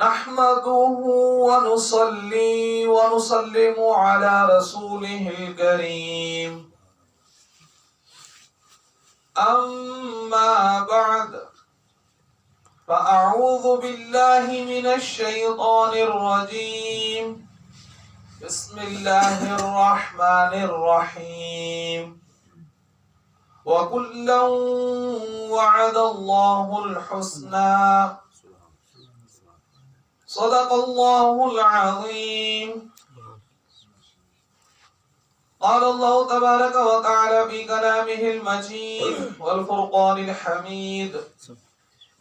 نحمده ونصلي ونسلم على رسوله الكريم أما بعد فأعوذ بالله من الشيطان الرجيم بسم الله الرحمن الرحيم وكلا وعد الله الحسنى صدق الله العظيم قال الله تبارك وتعالى في كلامه المجيد والفرقان الحميد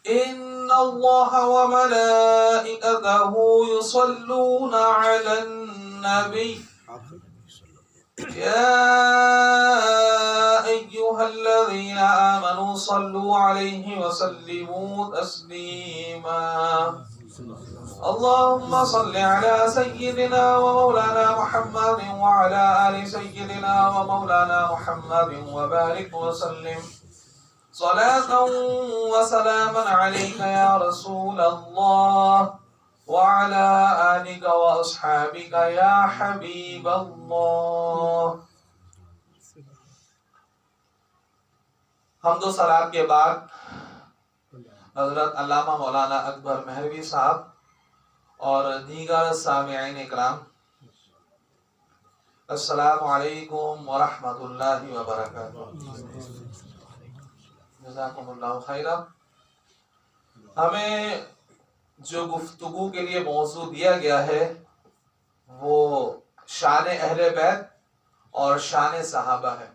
إن الله وملائكته يصلون على النبي يا أيها الذين آمنوا صلوا عليه وسلموا تسليما اللهم صل على سيدنا ومولانا محمد وعلى آل سيدنا ومولانا محمد وبارك وسلم صلاة وسلاما عليك يا رسول الله وعلى آلك وأصحابك يا حبيب الله. حمد و صلات کے بعد حضرت علامہ مولانا اکبر مہروی صاحب اور دیگر سامعین اکرام، السلام علیکم ورحمۃ اللہ وبرکاتہ. جزاکم اللہ خیرا. ہمیں جو گفتگو کے لیے موضوع دیا گیا ہے وہ شان اہل بیت اور شان صحابہ ہے.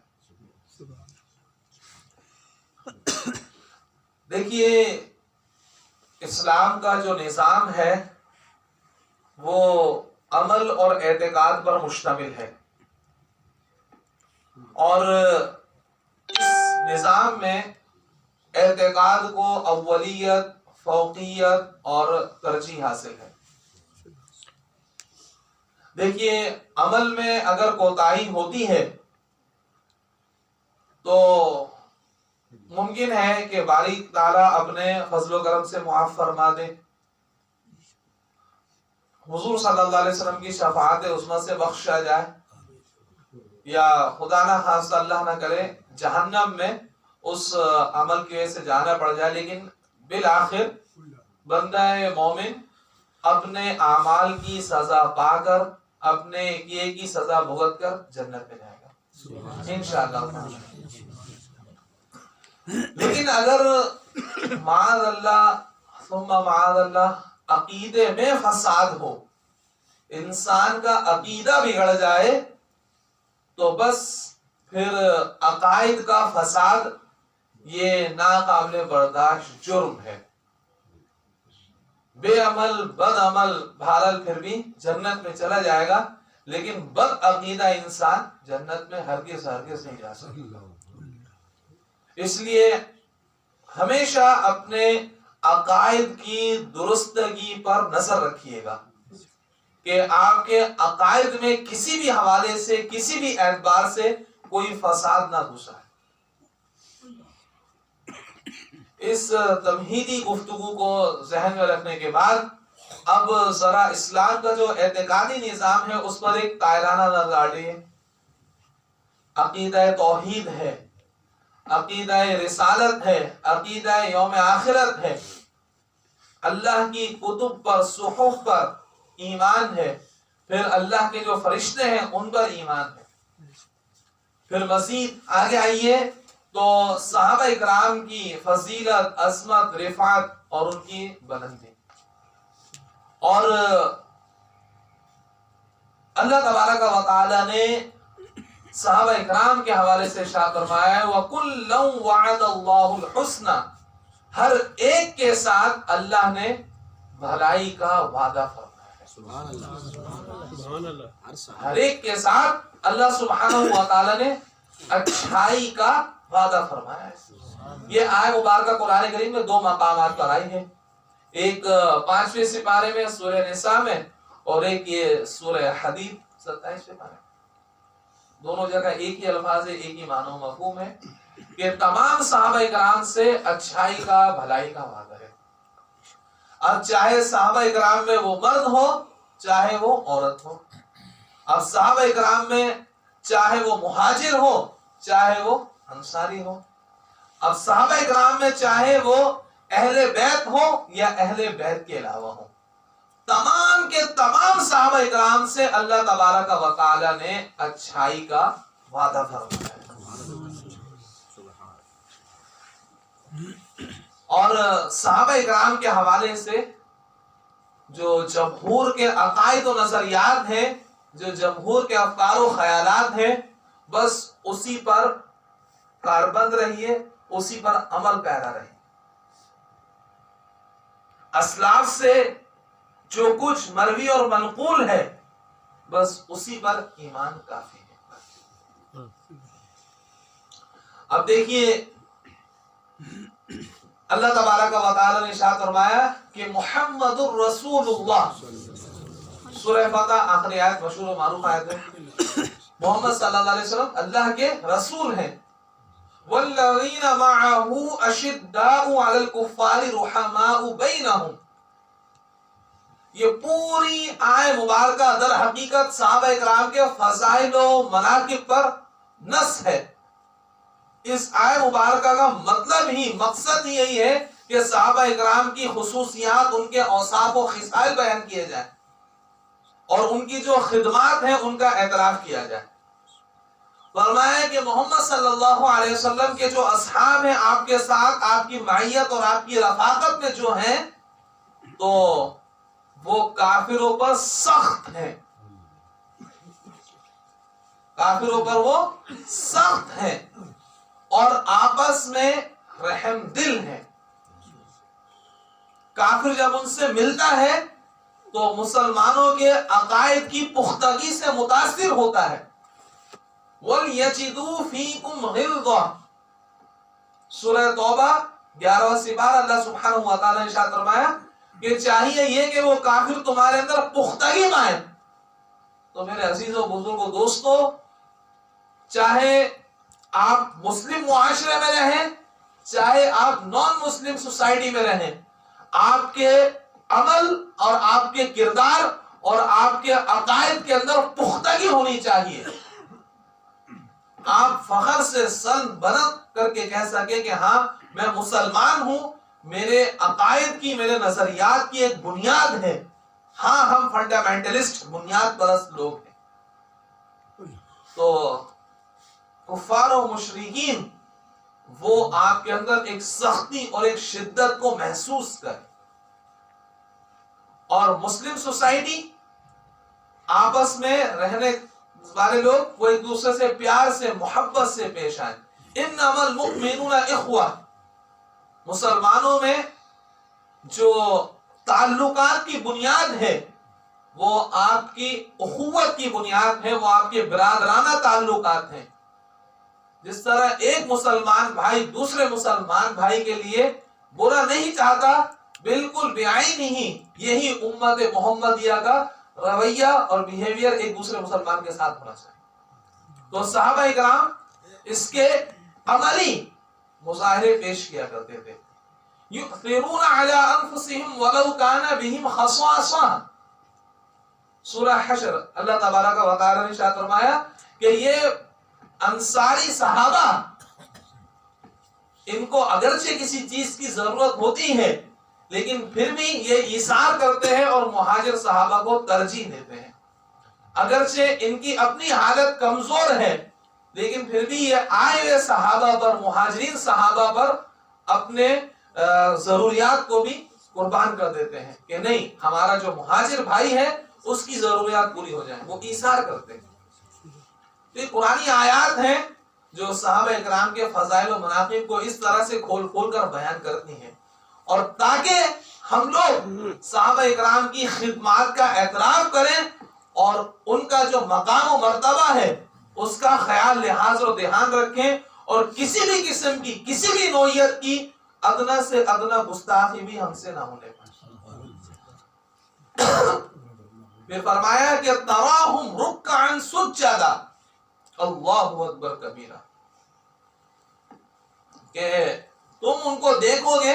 دیکھیے، اسلام کا جو نظام ہے وہ عمل اور اعتقاد پر مشتمل ہے، اور اس نظام میں اعتقاد کو اولیت، فوقیت اور ترجیح حاصل ہے. دیکھیے، عمل میں اگر کوتاہی ہوتی ہے تو ممکن ہے کہ باری تعالیٰ اپنے فضل و کرم سے معاف فرما دے، حضور صلی اللہ علیہ وسلم کی شفاعت عظمی سے بخشا جائے، یا خدا نہ خواستہ اللہ نہ کرے جہنم میں اس عمل کی وجہ سے جانا پڑ جائے، لیکن بالآخر بندہ مومن اپنے اعمال کی سزا پا کر، اپنے کیے کی سزا بھگت کر جنت میں جائے گا انشاءاللہ. لیکن اگر معاذ اللہ ثم معاذ اللہ عقیدے میں فساد ہو، انسان کا عقیدہ بگڑ جائے، تو بس پھر عقائد کا فساد یہ ناقابل برداشت جرم ہے. بے عمل بد عمل بہرحال پھر بھی جنت میں چلا جائے گا، لیکن بد عقیدہ انسان جنت میں ہرگز نہیں جا سکتا. اس لیے ہمیشہ اپنے عقائد کی درستگی پر نظر رکھیے گا کہ آپ کے عقائد میں کسی بھی حوالے سے، کسی بھی اعتبار سے کوئی فساد نہ گھسا ہے. اس تمہیدی گفتگو کو ذہن میں رکھنے کے بعد اب ذرا اسلام کا جو اعتقادی نظام ہے اس پر ایک تائرانہ نظر ڈالیے. عقیدہ توحید ہے، عقیدہ رسالت ہے، عقیدہ یوم آخرت ہے، اللہ کی کتب پر، صحف پر ایمان ہے، پھر اللہ کے جو فرشتے ہیں ان پر ایمان ہے. پھر مزید آگے آئیے تو صحابہ اکرام کی فضیلت، عظمت، رفعت اور ان کی بلندی. اور اللہ تبارک و تعالی نے صحابہ اکرام کے حوالے سے ارشاد فرمایا ہے وَكُلًّا وَعَدَ اللَّهُ الْحُسْنَى، ہر ایک کے ساتھ اللہ نے بھلائی کا وعدہ فرمایا ہے. سبحان اللہ. ہر ایک کے ساتھ اللہ سبحانہ و تعالی نے اچھائی کا وعدہ فرمایا ہے. یہ آیت مبارکہ قرآن کریم میں دو مقامات پر آئی ہے، ایک 5ویں سپارے میں سورہ نساء میں، اور ایک یہ سورہ حدید 27ویں پارے. دونوں جگہ ایک ہی الفاظ ہے، ایک ہی معنی و مفہوم ہے کہ تمام صحابہ کرام سے اچھائی کا، بھلائی کا وعدہ ہے. اب چاہے صحابہ اکرام میں وہ مرد ہو چاہے وہ عورت ہو، اب صحابہ اکرام میں چاہے وہ مہاجر ہو چاہے وہ انصاری ہو، اب صحابہ اکرام میں چاہے وہ اہل بیت ہو یا اہل بیت کے علاوہ ہو، تمام کے تمام صحابہ اکرام سے اللہ تبارک و تعالی نے اچھائی کا وعدہ فرمایا ہے۔ اور صحابہ اکرام کے حوالے سے جو جمہور کے عقائد و نظریات ہیں، جو جمہور کے افکار و خیالات ہیں، بس اسی پر کاربند رہیے، اسی پر عمل پیرا رہیے۔ اسلاف سے جو کچھ مروی اور منقول ہے بس اسی پر ایمان کافی ہے۔ اب دیکھیے اللہ تبارک و تعالی نے ارشاد فرمایا کہ محمد الرسول اللہ، سورہ فتح آخری آیت مشہور و معروف آیت ہے، محمد صلی اللہ علیہ وسلم اللہ کے رسول ہیں۔ والذین معہ اشداء علی الکفار رحماء بینہم، یہ پوری آیت مبارکہ در حقیقت صحابہ اکرام کے فضائل و مناقب پر نص ہے۔ اس آیت مبارکہ کا مطلب ہی مقصد ہی یہی ہے کہ صحابہ اکرام کی خصوصیات، ان کے اوصاف و خصال بیان کیے جائیں اور ان کی جو خدمات ہیں ان کا اعتراف کیا جائے۔ فرمایا کہ محمد صلی اللہ علیہ وسلم کے جو اصحاب ہیں آپ کے ساتھ، آپ کی معیت اور آپ کی رفاقت میں جو ہیں، تو وہ کافروں پر سخت ہیں، کافروں پر وہ سخت ہیں اور آپس میں رحم دل ہیں۔ کافر جب ان سے ملتا ہے تو مسلمانوں کے عقائد کی پختگی سے متاثر ہوتا ہے۔ وَلْيَجِدُوا فِيكُمْ غِلْظَةً، سورہ توبہ 11 سپارہ اللہ سبحانہ و تعالی نے ارشاد فرمایا کہ چاہیے یہ کہ وہ کافر تمہارے اندر پختگی پائیں۔ تو میرے عزیزوں، بزرگوں، دوستوں، چاہے آپ مسلم معاشرے میں رہیں چاہے آپ نان مسلم سوسائٹی میں رہیں، آپ کے عمل اور آپ کے کردار اور آپ کے عقائد کے اندر پختگی ہونی چاہیے۔ آپ فخر سے سر بلند کر کے کہہ سکے کہ ہاں میں مسلمان ہوں، میرے عقائد کی، میرے نظریات کی ایک بنیاد ہے، ہاں ہم فنڈامنٹلسٹ بنیاد پرست لوگ ہیں۔ تو کفار و مشرکین وہ آپ کے اندر ایک سختی اور ایک شدت کو محسوس کریں، اور مسلم سوسائٹی آپس میں رہنے والے لوگ وہ ایک دوسرے سے پیار سے، محبت سے پیش آئیں۔ انما المؤمنون اخوہ، مسلمانوں میں جو تعلقات کی بنیاد ہے وہ آپ کی اخوت کی بنیاد ہے، وہ آپ کے برادرانہ تعلقات ہیں۔ جس طرح ایک مسلمان بھائی دوسرے مسلمان بھائی کے لیے برا نہیں چاہتا، بالکل بعین ہی یہی امت محمدیہ کا رویہ اور بیہیویئر ایک دوسرے مسلمان کے ساتھ ہونا چاہیے۔ تو صحابہ اکرام اس کے عملی مظاہرے پیش کیا کرتے تھے۔ یؤثرون علی انفسہم ولو کان بہم خصاصہ، سورہ حشر اللہ تبارک و تعالی نے ارشاد فرمایا کہ یہ انصاری صحابہ، ان کو اگرچہ کسی چیز کی ضرورت ہوتی ہے لیکن پھر بھی یہ ایثار کرتے ہیں اور مہاجر صحابہ کو ترجیح دیتے ہیں۔ اگرچہ ان کی اپنی حالت کمزور ہے لیکن پھر بھی یہ آئے ہوئے صحابہ پر، مہاجرین صحابہ پر اپنے ضروریات کو بھی قربان کر دیتے ہیں کہ نہیں، ہمارا جو مہاجر بھائی ہے اس کی ضروریات پوری ہو جائیں، وہ ایثار کرتے ہیں۔ یہ قرآنی آیات ہیں جو صحابہ اکرام کے فضائل و مناقب کو اس طرح سے کھول کھول کر بیان کرتی ہیں، اور تاکہ ہم لوگ صحابہ اکرام کی خدمات کا اعتراف کریں اور ان کا جو مقام و مرتبہ ہے اس کا خیال لحاظ اور دھیان رکھیں، اور کسی بھی قسم کی، کسی بھی نوعیت کی ادنا سے ادنا گستاخی بھی ہم سے نہ ہونے پائے۔ پھر فرمایا کہ تراہم رکعا سجدا، اللہ اکبر کبیرہ، کہ تم ان کو دیکھو گے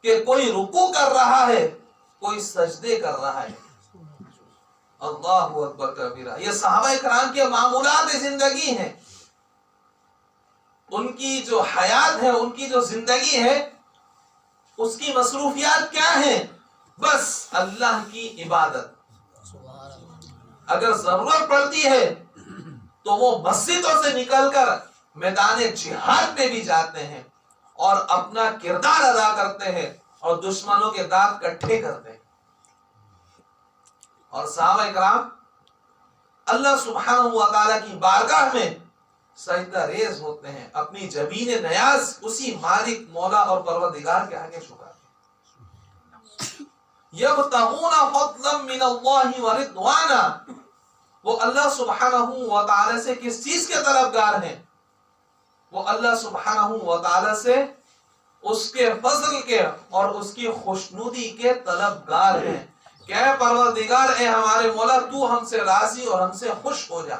کہ کوئی رکوع کر رہا ہے کوئی سجدے کر رہا ہے. اللہ اکبر کبیرہ. یہ صحابہ کرام کے معمولات زندگی ہیں. ان کی جو حیات ہے, ان کی جو زندگی ہے, اس کی مصروفیات کیا ہیں؟ بس اللہ کی عبادت. اگر ضرورت پڑتی ہے تو وہ مسجدوں سے نکل کر میدان جہاد میں بھی جاتے ہیں اور اپنا کردار ادا کرتے ہیں اور دشمنوں کے دانت کٹھے کرتے ہیں. اور صحابہ کرام اللہ سبحانہ و تعالیٰ کی بارگاہ میں سجدہ ریز ہوتے ہیں, اپنی جبین نیاز اسی مالک مولا اور پروردگار کے آگے جھکاتے ہیں. یبتغون فضلا من اللہ ورضوانا. وہ اللہ سبحانہ و تعالی سے کس چیز کے طلبگار ہیں؟ وہ اللہ سبحانہ و تعالی سے اس کے فضل کے اور اس کی خوشنودی کے طلبگار ہیں کہ اے پروردگار, اے ہمارے مولا, تو ہم سے راضی اور ہم سے خوش ہو جا.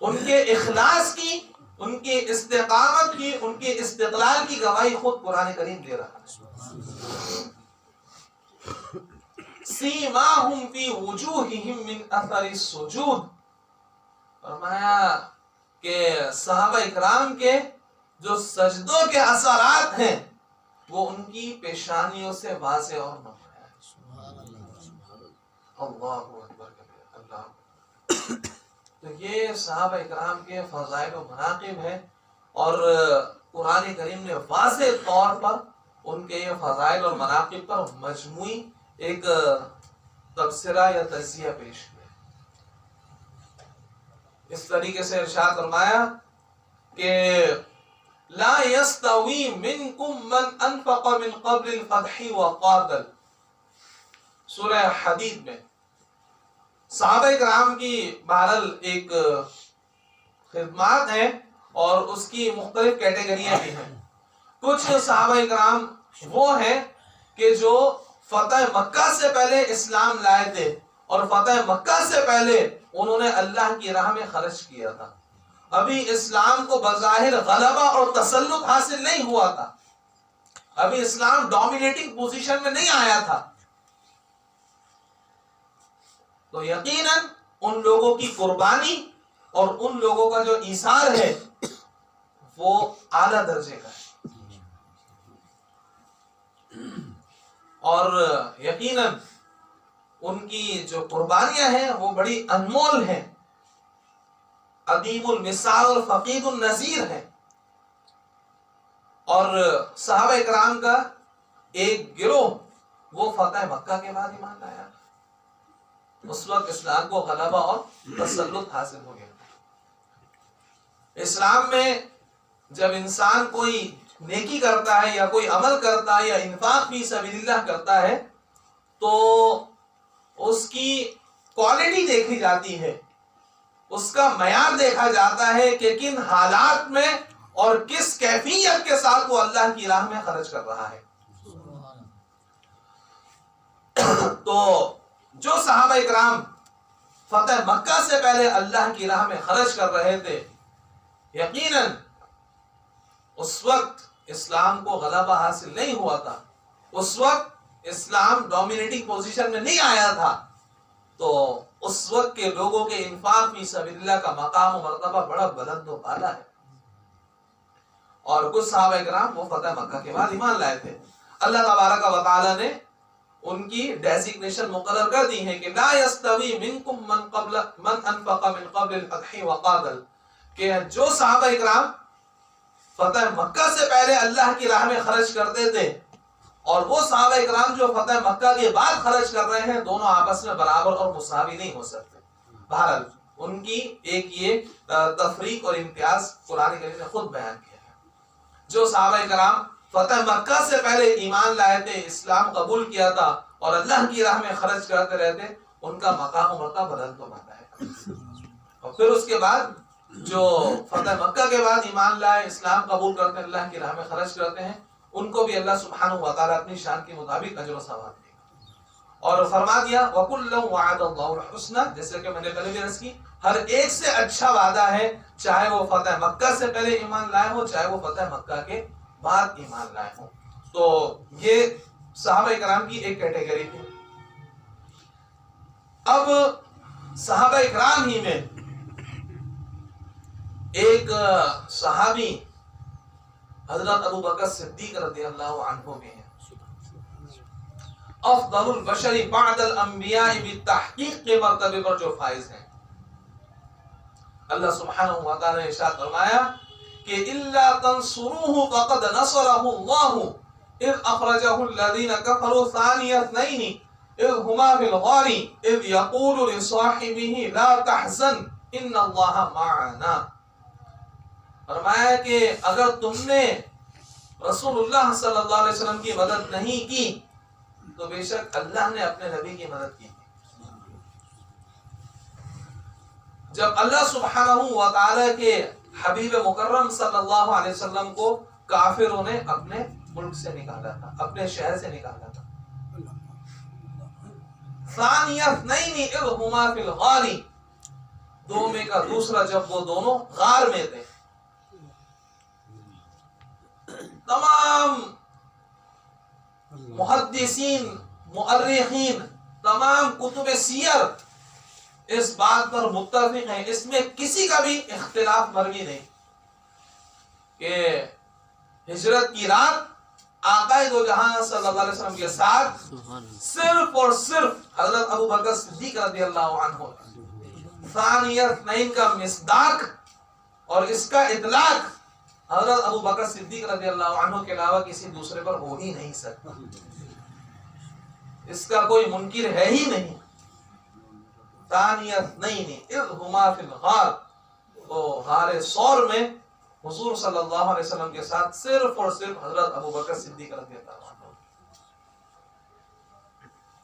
ان کے اخلاص کی, ان کی استقامت کی, ان کے استقلال کی گواہی خود قرآن کریم دے رہا ہے. سیماہم فی وجوہہم من اثر السجود. فرمایا کہ صحابہ اکرام کے جو سجدوں کے اثرات ہیں وہ ان کی پیشانیوں سے واضح اور نمایاں. اللہ اکبر کبیرہ. اللہ. تو یہ صحابہ اکرام کے فضائل و مناقب ہیں اور قرآن کریم نے واضح طور پر ان کے یہ فضائل اور مناقب پر مجموعی ایک تبصرہ یا تجزیہ پیش کیا. اس طریقے سے ارشاد فرمایا کہ لا يستوي منكم من انفق من قبل الفتح وقاتل. سورہ حدید میں صحابہ کرام کی بہرحال ایک خدمات ہیں اور اس کی مختلف کیٹیگریاں بھی ہیں. کچھ صحابہ کرام وہ ہیں کہ جو فتح مکہ سے پہلے اسلام لائے تھے اور فتح مکہ سے پہلے انہوں نے اللہ کی راہ میں خرچ کیا تھا. ابھی اسلام کو بظاہر غلبہ اور تسلط حاصل نہیں ہوا تھا, ابھی اسلام ڈومینیٹنگ پوزیشن میں نہیں آیا تھا. تو یقیناً ان لوگوں کی قربانی اور ان لوگوں کا جو ایثار ہے وہ اعلیٰ درجے کا ہے. اور یقیناً ان کی جو قربانیاں ہیں وہ بڑی انمول ہیں, عظیم المثال اور فقید النظیر ہیں. اور صحابہ اکرام کا ایک گروہ وہ فتح مکہ کے بعد ایمان لایا. اس وقت اسلام کو غلبہ اور تسلط حاصل ہو گیا. اسلام میں جب انسان کوئی نیکی کرتا ہے یا کوئی عمل کرتا ہے یا انفاق فی سبیل اللہ کرتا ہے تو اس کی کوالٹی دیکھی جاتی ہے, اس کا معیار دیکھا جاتا ہے کہ کن حالات میں اور کس کیفیت کے ساتھ وہ اللہ کی راہ میں خرچ کر رہا ہے. تو جو صحابہ اکرام فتح مکہ سے پہلے اللہ کی راہ میں خرچ کر رہے تھے, یقیناً اس وقت اسلام کو غلبہ حاصل نہیں ہوا تھا, اس وقت اسلام ڈومینیٹنگ پوزیشن میں نہیں آیا تھا. تو اس وقت کے لوگوں کے انفاق فی سبیل اللہ کا مقام و مرتبہ بڑا بلند و بالا ہے. اور کچھ صحابہ کرام وہ فتح مکہ کے بعد ایمان لائے تھے. اللہ تبارک و تعالی نے ان کی ڈیزگنیشن مقرر کر دی ہے کہ لا یستوی منکم من انفق من قبل الفتح وقاتل, کہ جو صحابہ اکرام فتح مکہ سے پہلے اللہ کی راہ میں خرچ کرتے تھے اور وہ صحابہ اکرام جو فتح مکہ کے بعد خرچ کر رہے ہیں, دونوں آپس میں برابر اور مساوی نہیں ہو سکتے. بہرحال ان کی ایک یہ تفریق اور امتیاز قرآن کریم نے خود بیان کیا ہے. جو صحابہ کرام فتح مکہ سے پہلے ایمان لائے تھے, اسلام قبول کیا تھا اور اللہ کی راہ میں خرچ کرتے رہتے, ان کا مقام و مرتبہ بدل تو بنتا ہے. اور پھر اس کے بعد جو فتح مکہ کے بعد ایمان لائے, اسلام قبول کرتے ہیں, اللہ کی راہ میں خرچ کرتے ہیں, ان کو بھی اللہ سبحانہ و تعالی اپنی شان کے مطابق اجر و ثواب دے گا. اور فرما دیا وَكُلًّا وَعَدَ اللَّهُ الْحُسْنَى, جیسے کہ میں نے پہلے بھی عرض کی, ہر ایک سے اچھا وعدہ ہے, چاہے وہ فتح مکہ سے پہلے ایمان لائے ہو, چاہے وہ فتح مکہ کے بعد ایمان لائے ہوں. تو یہ صحابہ کرام کی ایک کیٹیگری تھی. اب صحابہ کرام ہی میں ایک صحابی حضرت ابو بکر صدیق رضی اللہ عنہ بھی ہیں. افضل البشر بعد الانبیاء بالتحقیق کے مرتبے پر جو فائز ہیں. اللہ سبحانہ و تعالی نے ارشاد فرمایا کہ الا تنصروه فقد نصره الله اذ اخرجه الذين كفروا ثاني اثنين اذ هما في الغار اذ يقول لصاحبه لا تحزن ان الله معنا. فرمایا کہ اگر تم نے رسول اللہ صلی اللہ علیہ وسلم کی مدد نہیں کی تو بے شک اللہ نے اپنے نبی کی مدد کی. جب اللہ سبحانہ و تعالی کے حبیب مکرم صلی اللہ علیہ وسلم کو کافروں نے اپنے ملک سے نکالا تھا, اپنے شہر سے نکالا تھا. ثانی اثنین اذ ہما فی الغار, دو میں کا دوسرا جب وہ دونوں غار میں تھے. تمام محدثین, مؤرخین, تمام کتب سیر اس بات پر متفق ہیں, اس میں کسی کا بھی اختلاف مروی نہیں کہ ہجرت کی رات آقا دو جہاں صلی اللہ علیہ وسلم کے ساتھ صرف اور صرف حضرت ابو بکر صدیق رضی اللہ عنہ. ثانی اثنین کا مصداق اور اس کا اطلاق حضرت ابو بکر صدیق رضی اللہ عنہ کے علاوہ کسی دوسرے پر ہو ہی نہیں سکتا. اس کا کوئی منکر ہے ہی نہیں. ثانی اثنین اذ ہما فی الغار, تو غار ثور میں حضور صلی اللہ علیہ وسلم کے ساتھ صرف اور صرف حضرت ابو بکر صدیق رضی اللہ عنہ.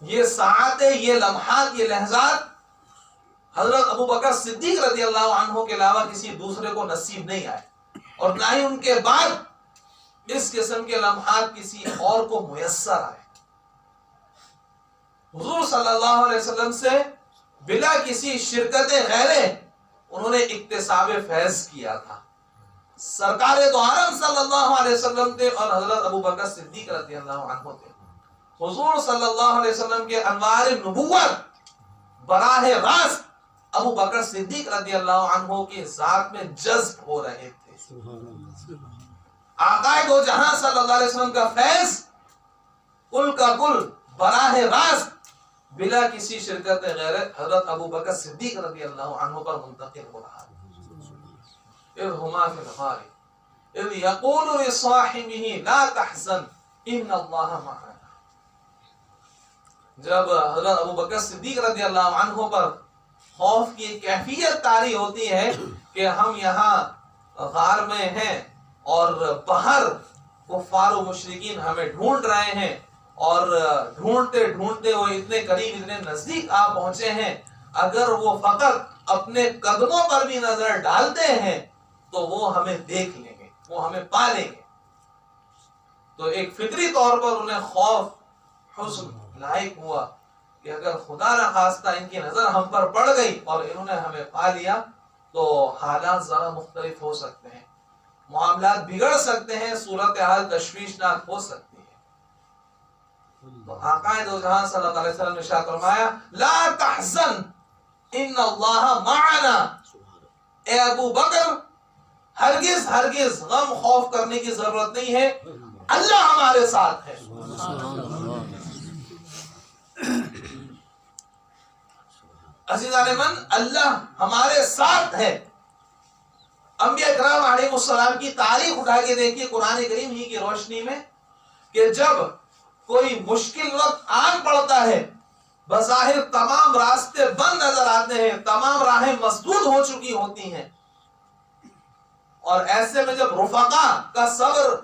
یہ ساعتیں, یہ لمحات, یہ لحظات حضرت ابو بکر صدیق رضی اللہ عنہ کے علاوہ کسی دوسرے کو نصیب نہیں آئے, اور نہ ہی ان کے بعد اس قسم کے لمحات کسی اور کو میسر آئے. حضور صلی اللہ علیہ وسلم سے بلا کسی شرکت غیرے انہوں نے اکتساب فیض کیا تھا. سرکار دو عالم صلی اللہ علیہ وسلم تھے اور حضرت ابو بکر صدیق رضی اللہ عنہ تھے. حضور صلی اللہ علیہ وسلم کے انوار نبوت براہ راست ابو بکر صدیق رضی اللہ عنہ کی ذات میں جذب ہو رہے تھے. آقا دو جہاں صلی اللہ علیہ وسلم کا فیض کل کا کل براہ راست بلا کسی شرکت غیر حضرت ابو بکر صدیق رضی اللہ عنہ پر منتقل ہو رہا. اذ ہما فی الغار اذ یقول لصاحبہ لا تحزن ان اللہ معنا. جب حضرت ابو بکر صدیق رضی اللہ عنہ پر خوف کی کیفیت طاری ہوتی ہے کہ ہم یہاں غار میں ہیں اور باہر کفار و مشرکین ہمیں ڈھونڈ رہے ہیں, اور ڈھونڈتے ڈھونڈتے وہ اتنے قریب, اتنے نزدیک آ پہنچے ہیں, اگر وہ فقط اپنے قدموں پر بھی نظر ڈالتے ہیں تو وہ ہمیں دیکھ لیں گے, وہ ہمیں پا لیں گے. تو ایک فطری طور پر انہیں خوف, حزن لاحق ہوا کہ اگر خدا نہ خواستہ ان کی نظر ہم پر پڑ گئی اور انہوں نے ہمیں پا لیا تو حالات ذرا مختلف ہو سکتے ہیں, معاملات بگڑ سکتے ہیں, صورتحال تشویشناک ہو سکتی ہے. تو آقا دو جہاں صلی اللہ علیہ وسلم نے ارشاد فرمایا لا تحزن ان اللہ معنا. اے ابو بکر ہرگز ہرگز غم خوف کرنے کی ضرورت نہیں ہے, اللہ ہمارے ساتھ ہے. عزیزان من, اللہ ہمارے ساتھ ہے. انبیاء کرام علیہ السلام کی تاریخ اٹھا کے دیکھیے قرآن کریم ہی کی روشنی میں کہ جب کوئی مشکل وقت آن پڑتا ہے, بظاہر تمام راستے بند نظر آتے ہیں, تمام راہیں مسدود ہو چکی ہوتی ہیں, اور ایسے میں جب رفقا کا صبر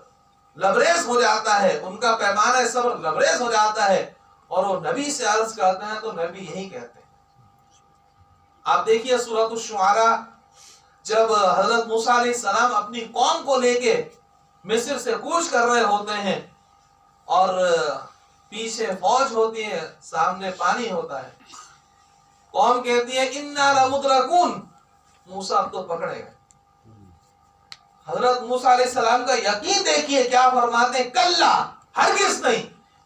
لبریز ہو جاتا ہے, ان کا پیمانہ صبر لبریز ہو جاتا ہے, اور وہ نبی سے عرض کرتے ہیں تو نبی یہی کہتے ہیں. آپ دیکھیے سورۃ الشعراء, جب حضرت موسیٰ علیہ السلام اپنی قوم کو لے کے مصر سے کوچ کر رہے ہوتے ہیں اور پیچھے فوج ہوتی ہے, سامنے پانی ہوتا ہے, قوم کہتی ہے اِنَّا لَمُدْرَكُونَ, موسیٰ اب تو پکڑے گئے. حضرت موسیٰ علیہ السلام کا یقین دیکھیے کیا فرماتے ہیں, کلا, ہرگز نہیں,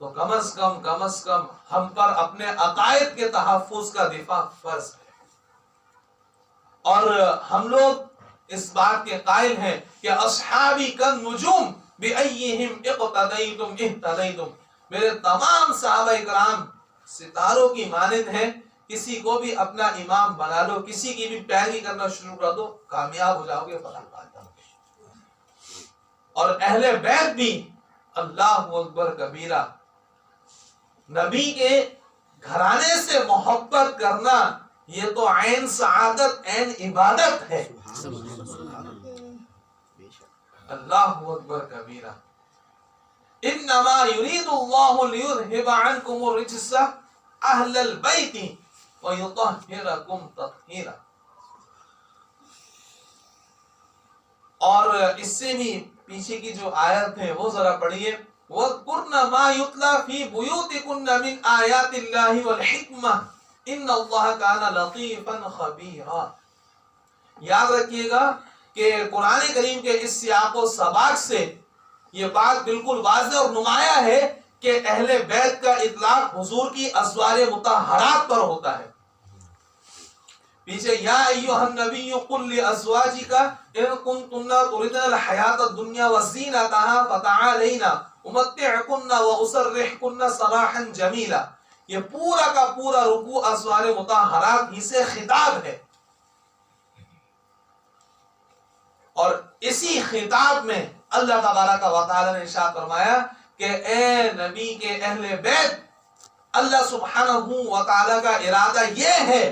تو کم از کم ہم پر اپنے عقائد کے تحفظ کا دفاع فرض ہے. اور ہم لوگ اس بات کے قائل ہیں کہ اصحابی کالنجوم بأیہم اقتدیتم اہتدیتم، میرے تمام صحابہ کرام ستاروں کی مانند ہیں، کسی کو بھی اپنا امام بنا لو، کسی کی بھی پیروی کرنا شروع کر دو، کامیاب ہو جاؤ گے، فلاح پا جاؤ گے. اور اہل بیت بھی اللہ اکبر کبیرہ، نبی کے گھرانے سے محبت کرنا یہ تو عین سعادت، عین عبادت ہے. اللہ اکبر کبیرہ. انما یرید اللہ لیذہب عنکم الرجس اہل البیت ویطہرکم تطہیرا. اور اس سے بھی پیچھے کی جو آیت ہے وہ ذرا پڑھیے. وَاذْكُرْنَ مَا يُتْلَى فِي بُيُوتِكُنَّ مِنْ آيَاتِ اللَّهِ وَالْحِكْمَةِ إِنَّ اللَّهَ كَانَ لَطِيفًا خَبِيرًا. یاد رکھیے گا کہ قرآن کریم کے اس سیاق و سباق سے یہ بات بالکل واضح اور نمایاں ہے کہ اہل بیت کا اطلاق حضور کی ازواج مطہرات پر ہوتا ہے. پیچھے یا ایھا النبی قل لازواجک ان کنتن تردن الحیات الدنیا وزینتها فتعالین امتعکن واسرحکن سراحا جمیلا. یہ پورا کا پورا رکوع ازواج مطہرات ہی سے خطاب ہے. اور اسی خطاب میں اللہ تبارک و تعالی نے ارشاد فرمایا کہ اے نبی کے اہل بیت، اللہ سبحانہ و تعالی کا ارادہ یہ ہے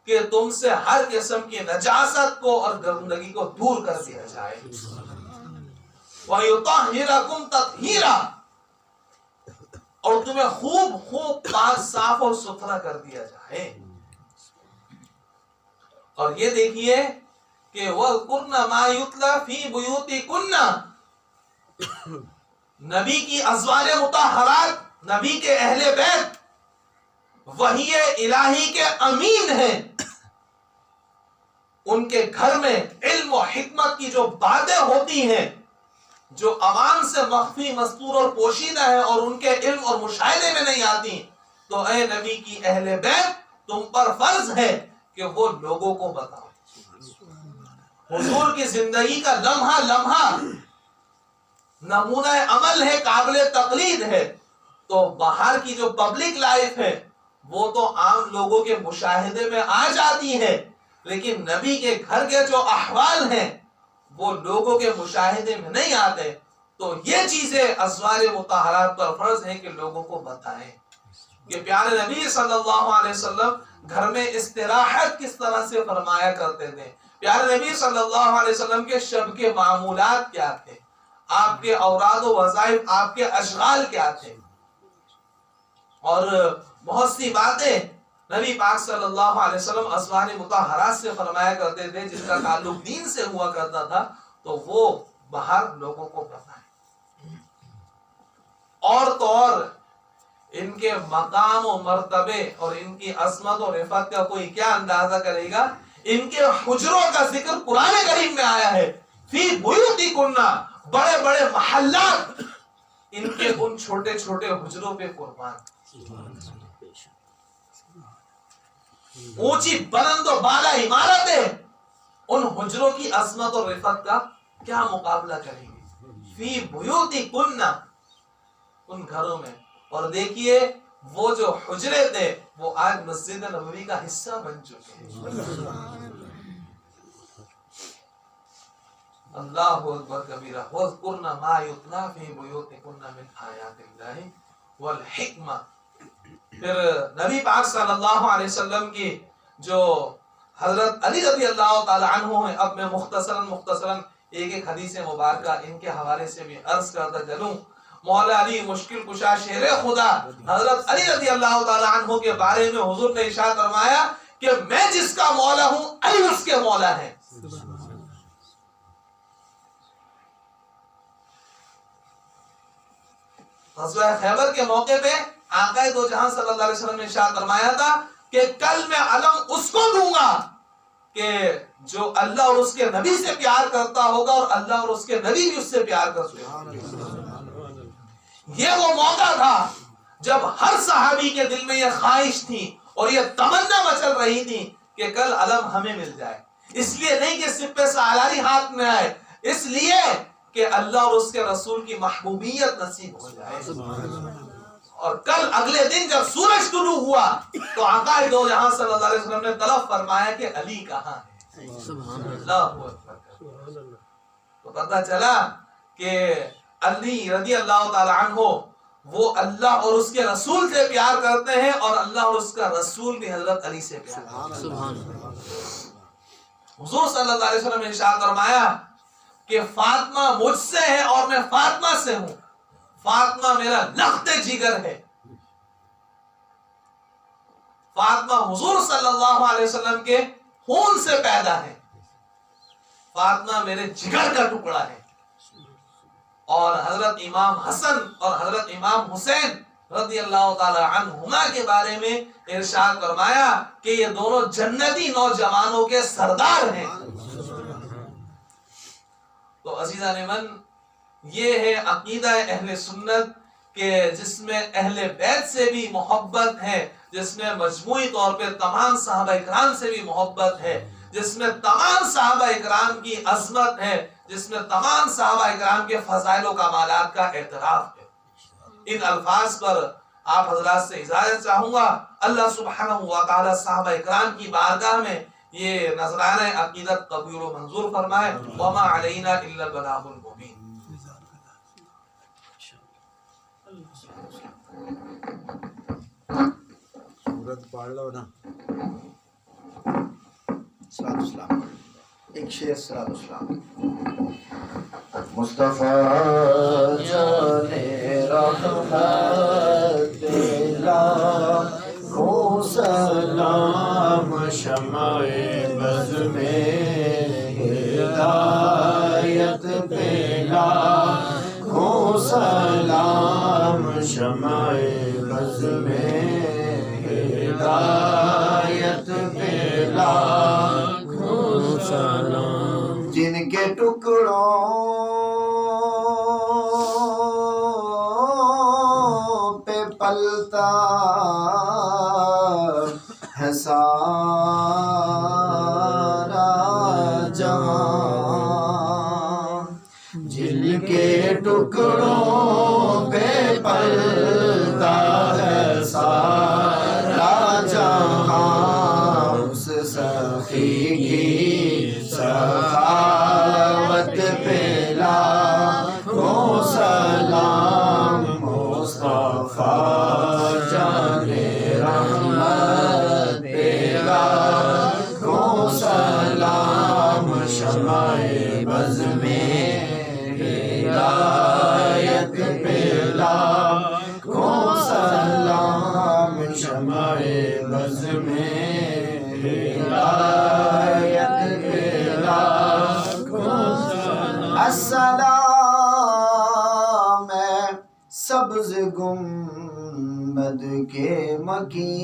کہ تم سے ہر قسم کی نجاست کو اور گندگی کو دور کر دیا جائے. وَيُطَهِّرَكُمْ تَطْهِيرًا، اور تمہیں خوب پاک صاف اور ستھرا کر دیا جائے. اور یہ دیکھیے کہ وَاذْكُرْنَ مَا يُتْلَى فِي بُيُوتِكُنَّ، نبی کی ازواج مطہرات، نبی کے اہل بیت وحی الہی کے امین ہیں. ان کے گھر میں علم و حکمت کی جو باتیں ہوتی ہیں جو عوام سے مخفی مستور اور پوشیدہ ہے اور ان کے علم اور مشاہدے میں نہیں آتی، تو اے نبی کی اہل بیت تم پر فرض ہے کہ وہ لوگوں کو بتاؤ. حضور کی زندگی کا لمحہ لمحہ نمونہ عمل ہے، قابل تقلید ہے. تو باہر کی جو پبلک لائف ہے وہ تو عام لوگوں کے مشاہدے میں آ جاتی ہے، لیکن نبی کے گھر کے جو احوال ہیں وہ لوگوں کے مشاہدے میں نہیں آتے. تو یہ چیزیں ازواج مطہرات پر فرض ہے کہ لوگوں کو بتائیں کہ پیارے نبی صلی اللہ علیہ وسلم گھر میں استراحت کس طرح سے فرمایا کرتے تھے، پیارے نبی صلی اللہ علیہ وسلم کے شب کے معمولات کیا تھے، آپ کے اوراد و وظائف، آپ کے اشغال کیا تھے. اور بہت سی باتیں نبی پاک صلی اللہ علیہ وسلم ازواج مطہرات سے فرمایا کرتے تھے جن کا تعلق دین سے ہوا کرتا تھا، تو وہ باہر لوگوں کو بتائیں. اور تو اور ان کے مقام و مرتبے اور ان کی عظمت و رفعت کا کوئی کیا اندازہ کرے گا. ان کے حجروں کا ذکر قرآن کریم میں آیا ہے، فی بیوتکن، بڑے بڑے محلات ان کے ان چھوٹے چھوٹے حجروں پہ قربان. اونچی بلند و بالا عمارتیں ان حجروں کی عظمت اور رفعت کا کیا مقابلہ کریں گے. فی بیوتکن، ان گھروں میں. اور دیکھیے وہ جو حجرے تھے وہ آج مسجد نبوی کا حصہ بن چکے ہیں. اللہ اکبر کبیرہ. وَاذْكُرْنَ مَا يُتْلَى فِي بُيُوتِكُنَّ مِنْ آيَاتِ اللَّهِ وَالْحِكْمَةِ. پھر نبی پاک صلی اللہ علیہ وسلم کی جو حضرت علی رضی اللہ تعالی عنہ ہیں، اب میں مختصراً ایک ایک حدیث مبارکہ ان کے حوالے سے بھی عرض کرتا چلوں. مولا علی مشکل کشا شیر خدا حضرت علی رضی اللہ تعالی عنہ کے بارے میں حضور نے ارشاد فرمایا کہ میں جس کا مولا ہوں علی اس کے مولا ہے. غزوہ خیبر کے موقع پہ آقا دو جہاں صلی اللہ علیہ وسلم نے ارشاد فرمایا تھا کہ کل میں علم اس کو دوں گا کہ جو اللہ اور اس کے نبی سے پیار کرتا ہوگا اور اللہ اور اس کے نبی بھی اس سے پیار کرتے ہیں. یہ وہ موقع تھا جب ہر صحابی کے دل میں یہ خواہش تھی اور یہ تمنا مچل رہی تھی کہ کل علم ہمیں مل جائے. اس لیے نہیں کہ سپہ سالاری ہاتھ میں آئے، اس لیے کہ اللہ اور اس کے رسول کی محبوبیت نصیب ہو جائے. اور کل اگلے دن جب سورج طلوع ہوا تو آقا دو جہاں صلی اللہ علیہ وسلم نے طلب فرمایا کہ علی کہاں ہے. اللہ اکبر. تو پتہ چلا کہ علی رضی اللہ تعالی عنہ وہ اللہ اور اس کے رسول سے پیار کرتے ہیں، اور اللہ اور اس کا رسول بھی حضرت علی سے پیار کرتے ہیں. حضور صلی اللہ علیہ وسلم نے ارشاد فرمایا کہ فاطمہ مجھ سے ہے اور میں فاطمہ سے ہوں. فاطمہ میرا لخت جگر ہے. فاطمہ حضور صلی اللہ علیہ وسلم کے خون سے پیدا ہے. فاطمہ میرے جگر کا ٹکڑا ہے. اور حضرت امام حسن اور حضرت امام حسین رضی اللہ تعالی عنہما کے بارے میں ارشاد فرمایا کہ یہ دونوں جنتی نوجوانوں کے سردار ہیں. تو عزیزان من، یہ ہے عقیدہ اہل سنت کہ جس میں اہل بیت سے بھی محبت ہے، جس میں مجموعی طور پہ تمام صحابہ اکرام سے بھی محبت ہے، جس میں تمام صحابہ اکرام کی عظمت ہے، جس میں تمام صحابہ اکرام کے فضائل و کمالات کا اعتراف ہے. ان الفاظ پر آپ حضرات سے اجازت چاہوں گا. اللہ سبحانہ و تعالی صحابہ اکرام کی بارگاہ میں یہ نذرانہ عقیدت قبول و منظور فرمائے. وما علینا الا البلاغ المبین. سورت پڑھ لو نا. صلاۃ السلام. ایک شعر صلاۃ السلام. مصطفیٰ جانے رحمت لاکھوں سلام، شمع بز میں ہدایت پہ لاکھوں سلام، شمع بز میں ہدایت پہ لاکھوں سلام. جن کے ٹکڑوں پہ پلتا ہے سارا جہاں، جن کے ٹکڑوں پہ پلتا ہے سارا جہاں، اس سخی کی سخاوت پہ لاکھوں سلام. مصطفیٰ جانے رحمت پہ لاکھوں سلام، شمع بز میں ہدایت پہ لاکھوں سلام، شمع بز میں ہدایت پہ لاکھوں سلام. السلام سبز گنبد کے مکین،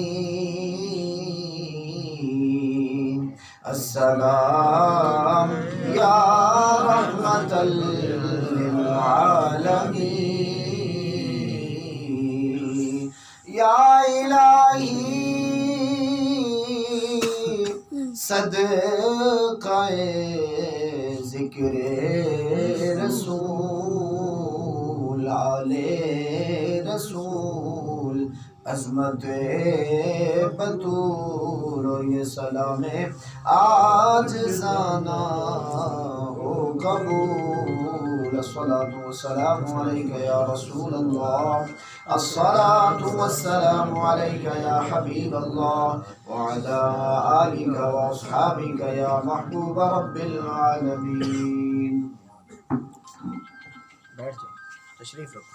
السلام یا رحمت للعالمین. یا الہی صدقہ ذکر رسول، آلِ رسول، عظمت بطور، اور یہ سلام عاجزانہ ہو قبول. الصلاۃ والسلام علیک یا رسول اللہ، الصلاۃ والسلام علیک یا حبیب اللہ، وعلی آلک واصحابک یا محبوب رب العالمین. بیٹھ جاؤ، تشریف رکھو.